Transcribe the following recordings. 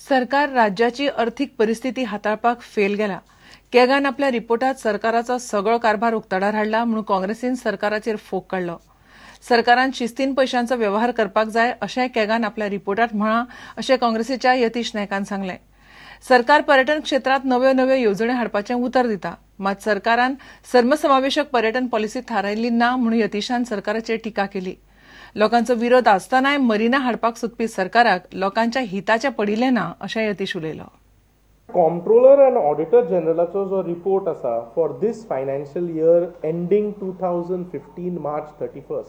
सरकार राज्याची आर्थिक परिस्थिती हाताळपाक फेल गेला. केगान आपल्या रिपोर्टात सरकाराचो सगळो कारभार उक्ताडार हाडला म्हणून काँग्रेसीन सरकाराचेर फोग काढलो. सरकारान शिस्तीन पैशांचो व्यवहार करपाक जाय अशें केगान आपल्या रिपोर्टात म्हळां अशें काँग्रेसीच्या यतीश नायकान सांगलें. सरकार पर्यटन क्षेत्रात नव्यो नव्यो येवजण्यो हाडपाचें उतर दिता, मात सरकारान सर्मसमावेशक पर्यटन पॉलिसी थारायल्ली ना म्हणून यतीशान सरकाराचेर टिका केली. लोकांचो विरोध आसतनाय मरिना हाडपाक सोदपी सरकाराक लोकांच्या हिताचें पडिल्लें ना अशें यतीश उलयलो. Comptroller and Auditor General'चो जो रिपोर्ट आसा for this financial year ending 2015 March 31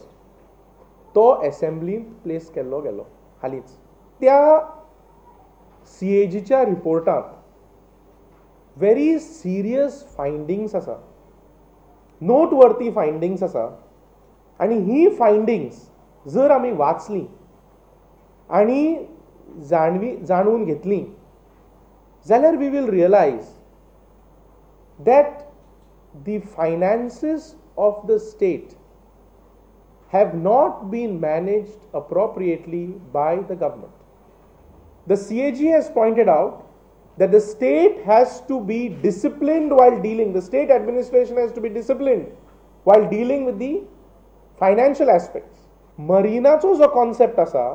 तो असेंब्लींत प्लेस केल्लो गेलो हालींच. त्या CAGच्या रिपोर्टांत व्हेरी सिरियस फायंडिंग्स आसा, नोटवर्थी फायंडिंग्स आसा, आनी ही फायंडिंग्स जर आमी वाचली आनी जाणून घेतली जाल्यार we will realize that the finances of the state have not been managed appropriately by the government. The CAG has pointed out that the state has to be disciplined while dealing, the state administration has to be disciplined while dealing with the financial aspects. Marinacho जो concept आसा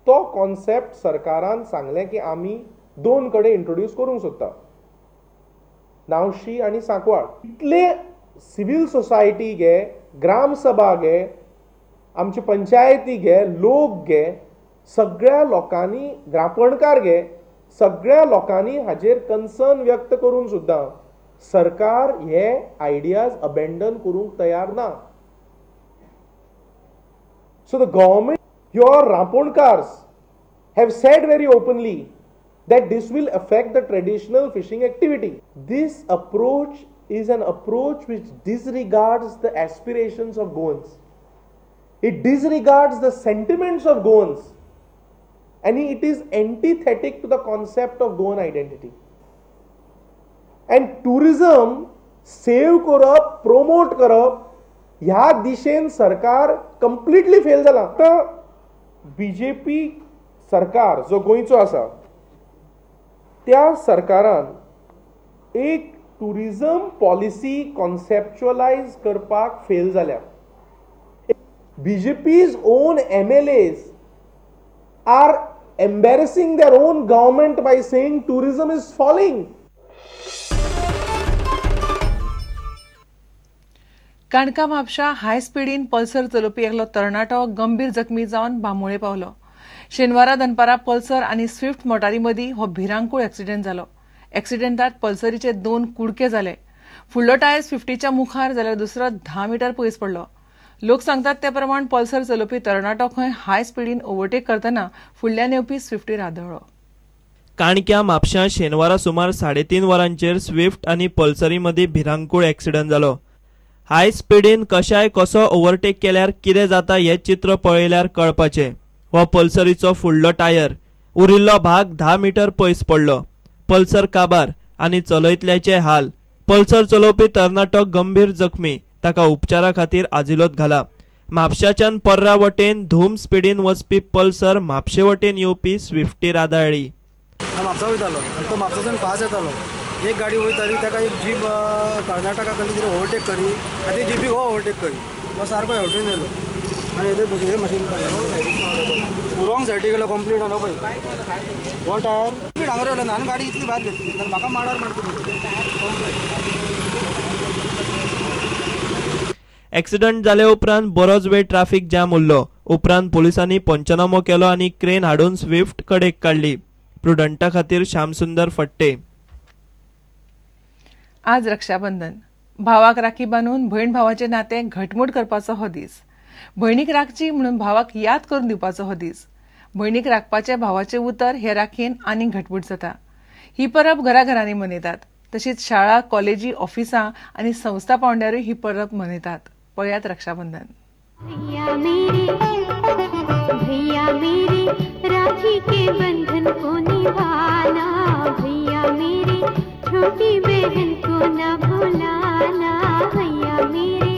तो concept सरकारान सांगले की आमी दोन कडे introduce करूंक सोदता, नावशी आणि सांकवाळ. इतले सिव्हिल सोसायटी घे, ग्रामसभा घे, आमची पंचायती घे, लोक घे, सगळ्या लोकांनी, ग्रापणकार घे, सगळ्या लोकांनी हाजेर कन्सर्न व्यक्त करून सुद्धा सरकार हे आयडियाज अबेंडन करूंक तयार ना. सो द गव्हर्नमेंट, युअर रापणकार्स have said very openly that this will affect the traditional fishing activity. This approach is an approach which disregards the aspirations of Goans. It disregards the sentiments of Goans, and it is antithetic to the concept of Goan identity. And tourism save करप, promote करप ह्या दिशेन सरकार completely fail जाला. आता BJP सरकार जो गोंयचो आसा त्या सरकारान एक टुरिझम पॉलिसी कॉन्सेप्च्युअलाइज करपाक फेल जाल्या. BJP's own MLAs are embarrassing their own government by saying tourism is falling. काणका म्हापशा हाय स्पीडीन पल्सर चलोवपी एकलो तरणाटो गंभीर जखमी जावन बांबोळे पावलो. शेनवारा दनपारा पल्सर आनी स्विफ्ट मोटारी मदीं हो भिरांकूळ एक्सिडेंट जालो. एक्सिडेंटात पल्सरीचे 2 कुडके जाले. फुडलो टायर स्विफ्टीच्या मुखार जाल्यार दुसरो 10 मीटर पयस पडलो. लोक सांगतात ते प्रमाण पल्सर चलोवपी तरणाटो खंय हाय स्पीडीन ओव्हरटेक करतना फुडल्यान येवपी स्विफ्टीर आदळ्ळो. काणक्या म्हापशा शेनवारा सुमार 3:30 वरांचेर स्विफ्ट आनी पल्सरी मदीं भिरांकूळ एक्सिडेंट जालो. हाय स्पीडीन कशाय कसो ओव्हरटेक केल्यार कितें जाता हें चित्र पळयल्यार कळपाचें. हो पल्सरीचो फुडलो टायर, उरिल्लो भाग 10 मीटर पयस पडलो. पल्सर काबार आनी चलयतल्याचे हाल. पल्सर चलोवपी तरणाटो गंभीर जखमी, ताका उपचारा खातीर आजिलोत घाला. म्हापशाच्यान पर्रा वटेन धूम स्पीडीन वचपी पल्सर म्हापशे वटेन येवपी स्विफ्टीर आदळ्ळी. म्हापसा वयतालो आनी तो म्हापसाच्यान पास येतालो. एक गाडी वयताली, ताका एक जीप कर्नाटका कडली कितें ओवरटेक करी आनी ती जीपीक हो ओवरटेक करी. तो सारको हेवटेन येयलो आनी हें मशीन रॉंग सायडीक गेलो कंप्लीट आलो पळय. हो टायर स्पीड हांगर येयलो आनी गाडी इतली भायर घेतली जाल्यार म्हाका माडार मारता. एक्सिडेंट जाले उपरांत बरोच वेळ ट्रॅफिक जाम उरलो. उपरांत पुलिसांनी पंचनामो केलो आनी क्रेन हाडून स्विफ्ट कडेक काडली. प्रुडंटा खातीर श्यामसुंदर फट्टे. आज रक्षाबंधन. भावाक राखी बांदून भयण भावाचे नातें घटमूट करपाचो हो दीस. भयणीक राखची म्हणून भावाक याद करून दिवपाचो हो दीस. भयणीक राखपाचे भावाचे उतर हे राखीन आनीक घटमूट जाता. ही परब घराघरांनी मनयतात. तशीच शाळा, कॉलेजी, ऑफिसां आनी संस्था पावंड्यारूय ही परब मनयतात. पळयात रक्षाबंधन. भैया मेरे राखी के बंधन को निभाना, भैया मेरे छोटी बहन को न भुलाना, भैया मेरे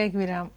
घेऊया एक विराम.